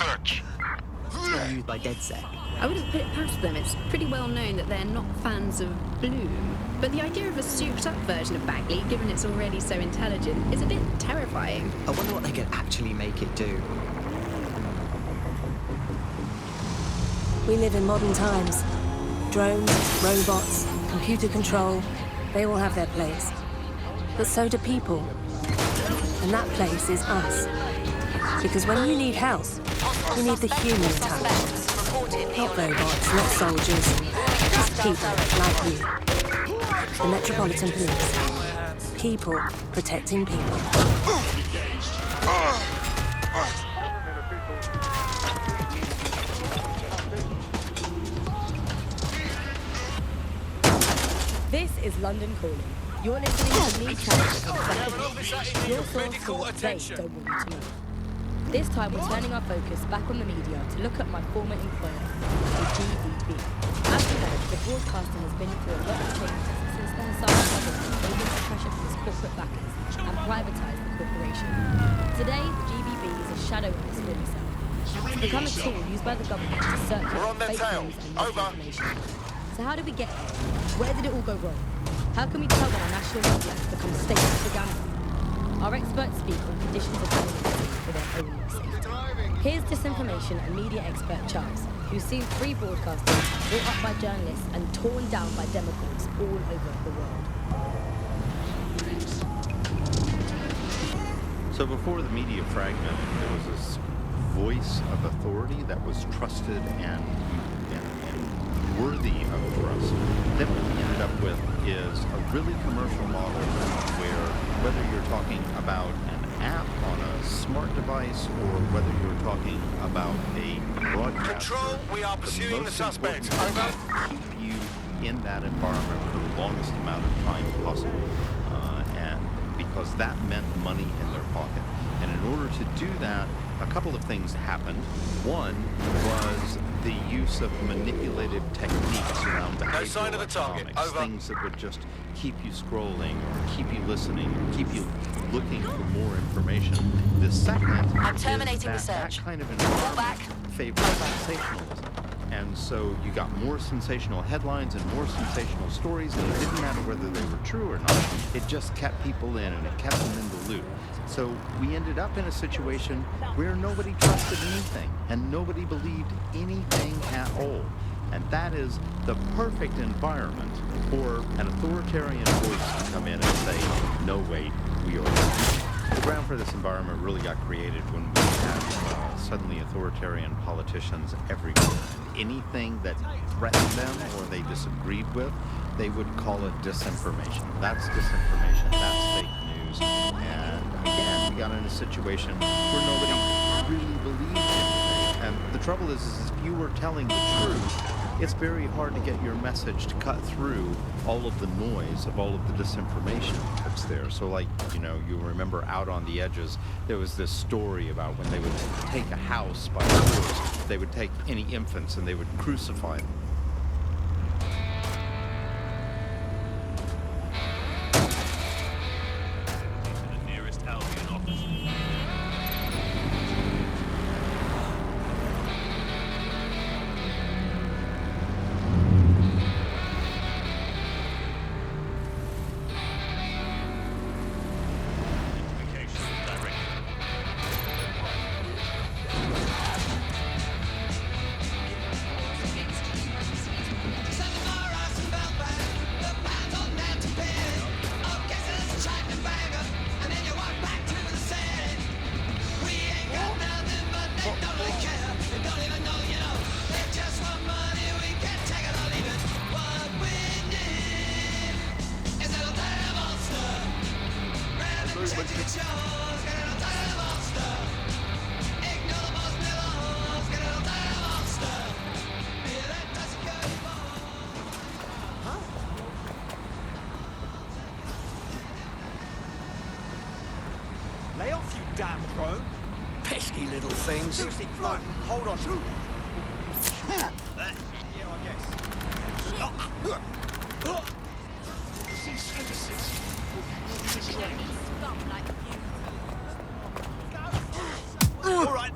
search. Still used by DedSec. I wouldn't put it past them. It's pretty well known that they're not fans of Bloom. But the idea of a souped-up version of Bagley, given it's already so intelligent, is a bit terrifying. I wonder what they could actually make it do. We live in modern times. Drones, robots, computer control, they all have their place. But so do people. And that place is us. Because when you need help, you need the human touch. Not robots, not soldiers. Just people like you. The Metropolitan Police. People protecting people. This is London Calling. You're listening to me challenge your source for what they don't want you to know. This time we're turning our focus back on the media to look at my former employer, the GBB. As you know, the broadcaster has been through a lot of changes since the Hassan government gave into pressure from its corporate backers and privatised the corporation. Today, the GBB is a shadow of this former self. It's become a tool used by the government to circulate fake news and misinformation. So how did we get here? Where did it all go wrong? How can we tell when our national media has become state propaganda? Our experts speak on conditions of journalism for their own safety. Here's disinformation and media expert Charles, who's seen free broadcasting brought up by journalists and torn down by demagogues all over the world. So before the media fragment, there was this voice of authority that was trusted and worthy of trust. Then what we ended up with is a really commercial model where whether you're talking about an app on a smart device or whether you're talking about a broadcaster, Control, we are pursuing the suspect. Over. keep you in that environment for the longest amount of time possible, and because that meant money in their pocket. And in order to do that, a couple of things happened. One was the use of manipulative techniques around behavioral sign of the target. economics, Over. things that would just keep you scrolling or keep you listening or keep you looking for more information. The second I'm is terminating the that search. kind of Pull back. environment favors sensationalism. And so you got more sensational headlines and more sensational stories, and it didn't matter whether they were true or not. It just kept people in, and it kept them in the loop. So we ended up in a situation where nobody trusted anything, and nobody believed anything at all. And that is the perfect environment for an authoritarian voice to come in and say, no, wait, we are wrong. The ground for this environment really got created when we had suddenly authoritarian politicians everywhere. Anything that threatened them or they disagreed with, they would call it disinformation. That's disinformation, that's fake news. And again, we got in a situation where nobody really believed anything. And the trouble is if you were telling the truth, it's very hard to get your message to cut through all of the noise of all of the disinformation that's there. So like, you remember Out on the Edges, there was this story about when they would take a house by force, they would take any infants and they would crucify them. Lay off, you damn drone. Pesky little things. Seriously, right, hold on. Yeah, I guess. These citizens. All right.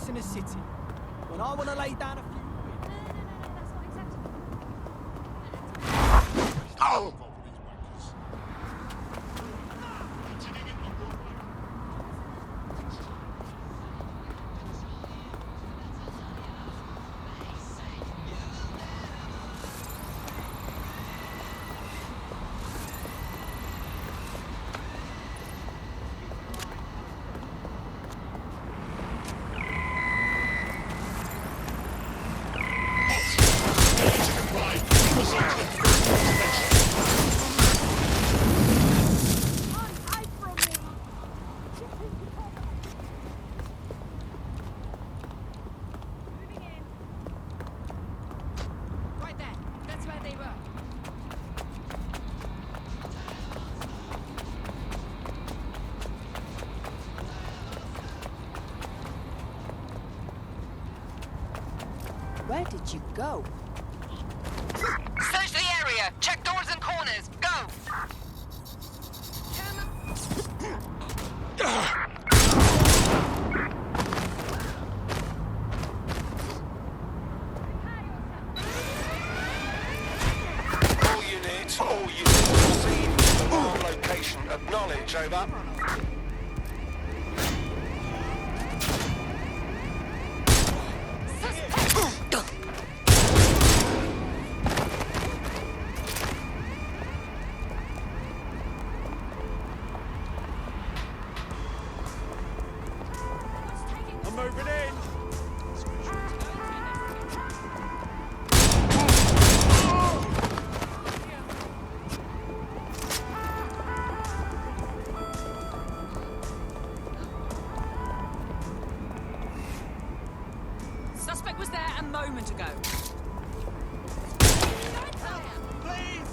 in the city. When I want to lay down a few quid. Oh! Right there. That's where they were. Where did you go? Search the area. Check doors and corners. Go. All units proceed to the bomb location. Acknowledge, over. I'm moving in. Suspect was there a moment ago. Please!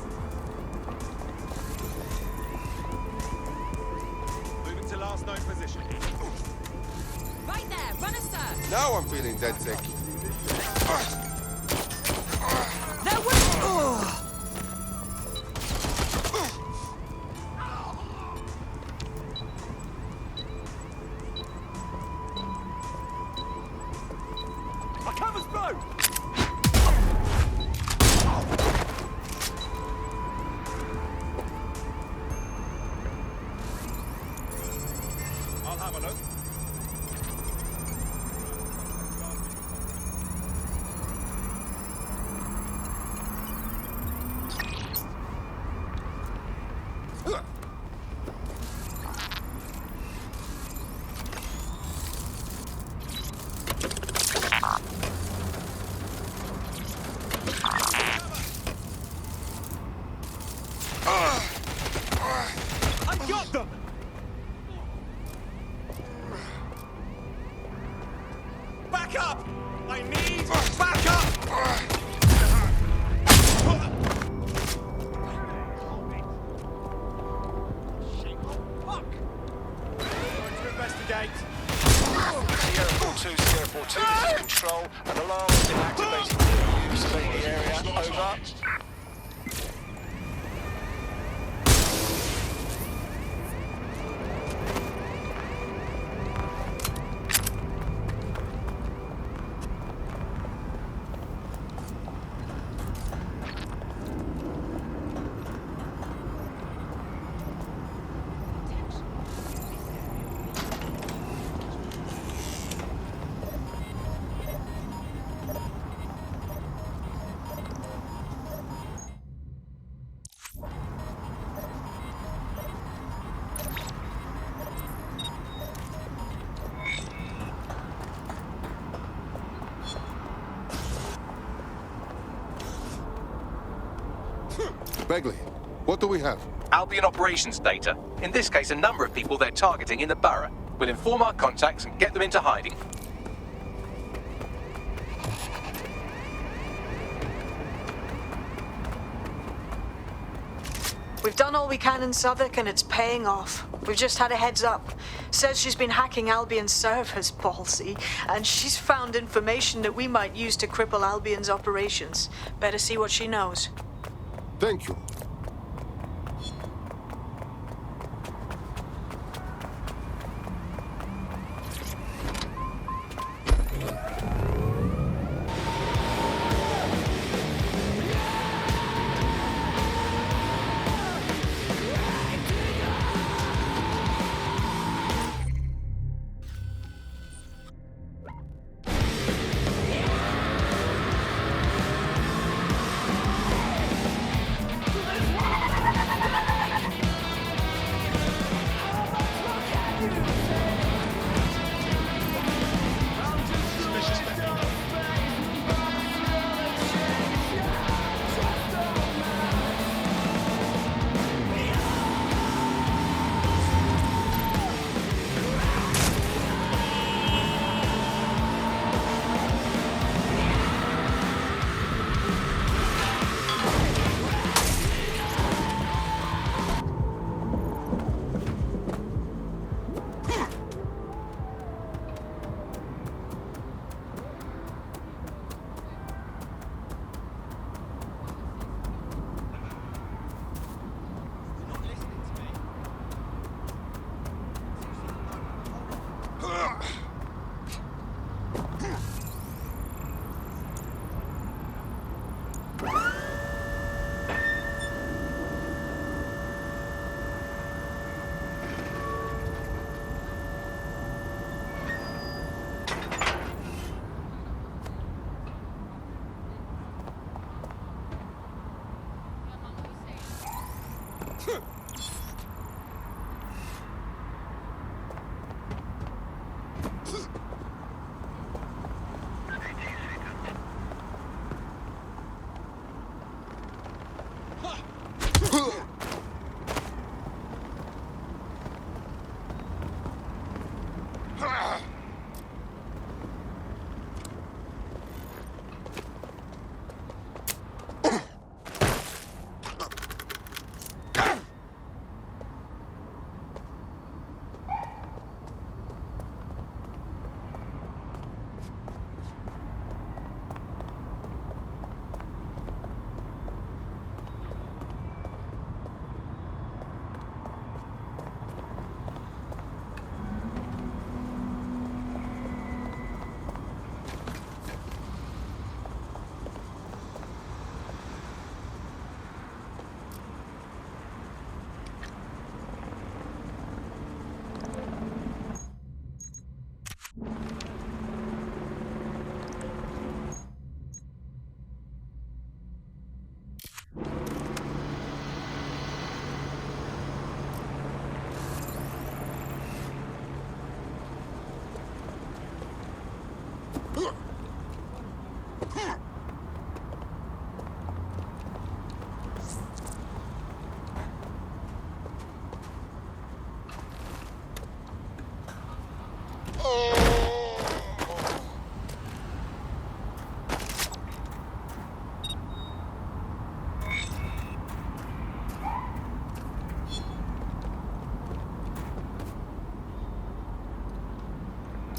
Moving to last known position. Right there. Run a search. Now I'm feeling dead sick. There was... My cover's broke! I'll have a look. I got them! Back up! I need back up! Fuck! Going to investigate. Sierra 42, Sierra 42, this is control. An alarm has been activated to use the area. Over. Begley, what do we have? Albion operations data. In this case, a number of people they're targeting in the borough. We'll inform our contacts and get them into hiding. We've done all we can in Southwark and it's paying off. We've just had a heads up. Says she's been hacking Albion's servers, Ballsy, and she's found information that we might use to cripple Albion's operations. Better see what she knows. Thank you.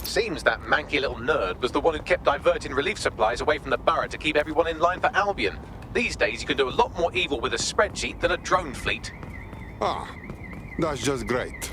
Seems that manky little nerd was the one who kept diverting relief supplies away from the Borough to keep everyone in line for Albion. These days you can do a lot more evil with a spreadsheet than a drone fleet. Ah, that's just great.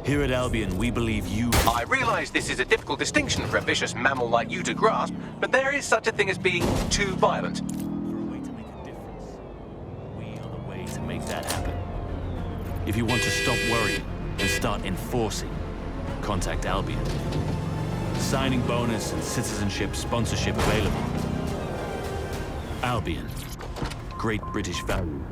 Here at Albion, we believe you... I realise this is a difficult distinction for a vicious mammal like you to grasp, but there is such a thing as being too violent. For a way to make a difference. We are the way to make that happen. If you want to stop worrying and start enforcing, contact Albion. Signing bonus and citizenship sponsorship available. Albion. Great British value.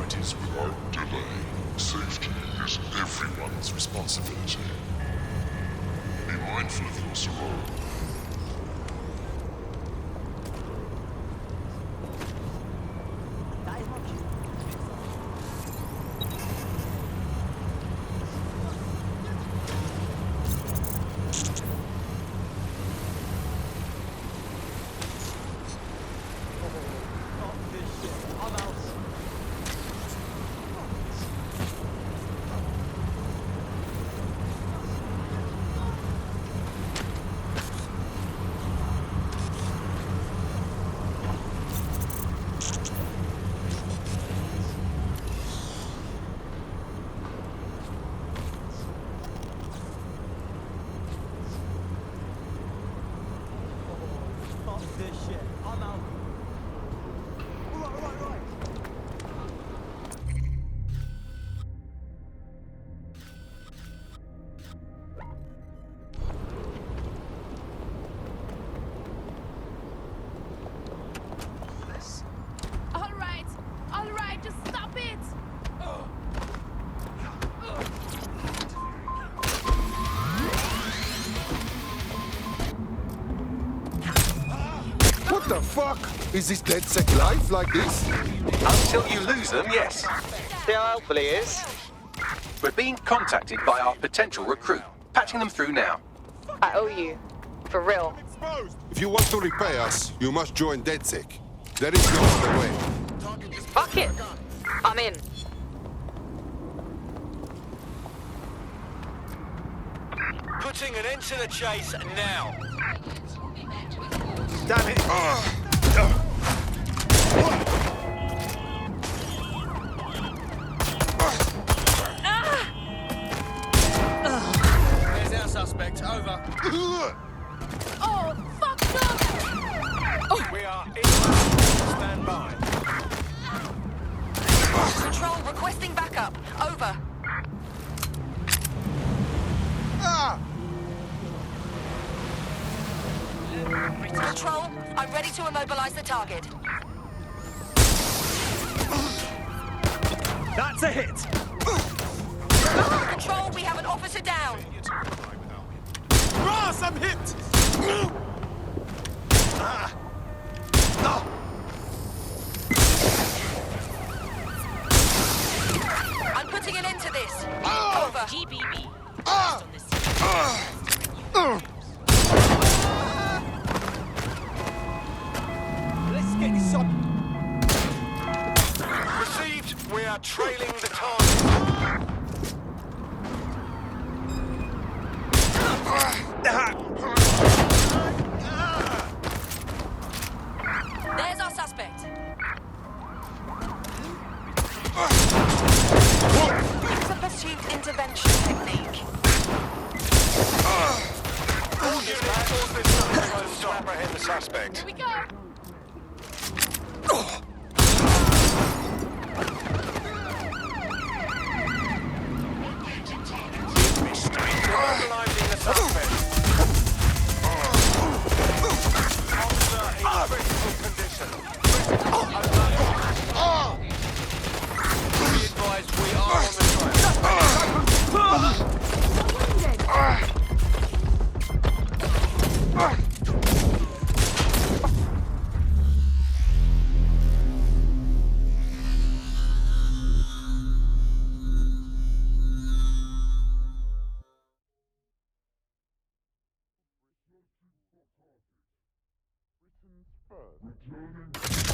priorities without delay. Safety is everyone's responsibility. Be mindful of your sorority. All right, just stop it! What the fuck? Is this DedSec life like this? Until you lose them, yes. See how helpful he is? We're being contacted by our potential recruit. Patching them through now. I owe you. For real. If you want to repay us, you must join DedSec. There is no other way. Fuck it. I'm in. Putting an end to the chase now. Damn it! There's our suspect. Over. Oh, fuck no! We are in. Stand by. Control requesting backup. Over. Control, I'm ready to immobilize the target. That's a hit! Control, we have an officer down. Ross, I'm hit! I'm putting an end to this. Over. GBB. Let's get this up. Received. We are trailing the target. There's our suspect. It's a pursuit intervention technique. All units, to apprehend the suspect. Here we go! Immobilizing the suspect. Officer in critical condition. Be advised, we are on the Returning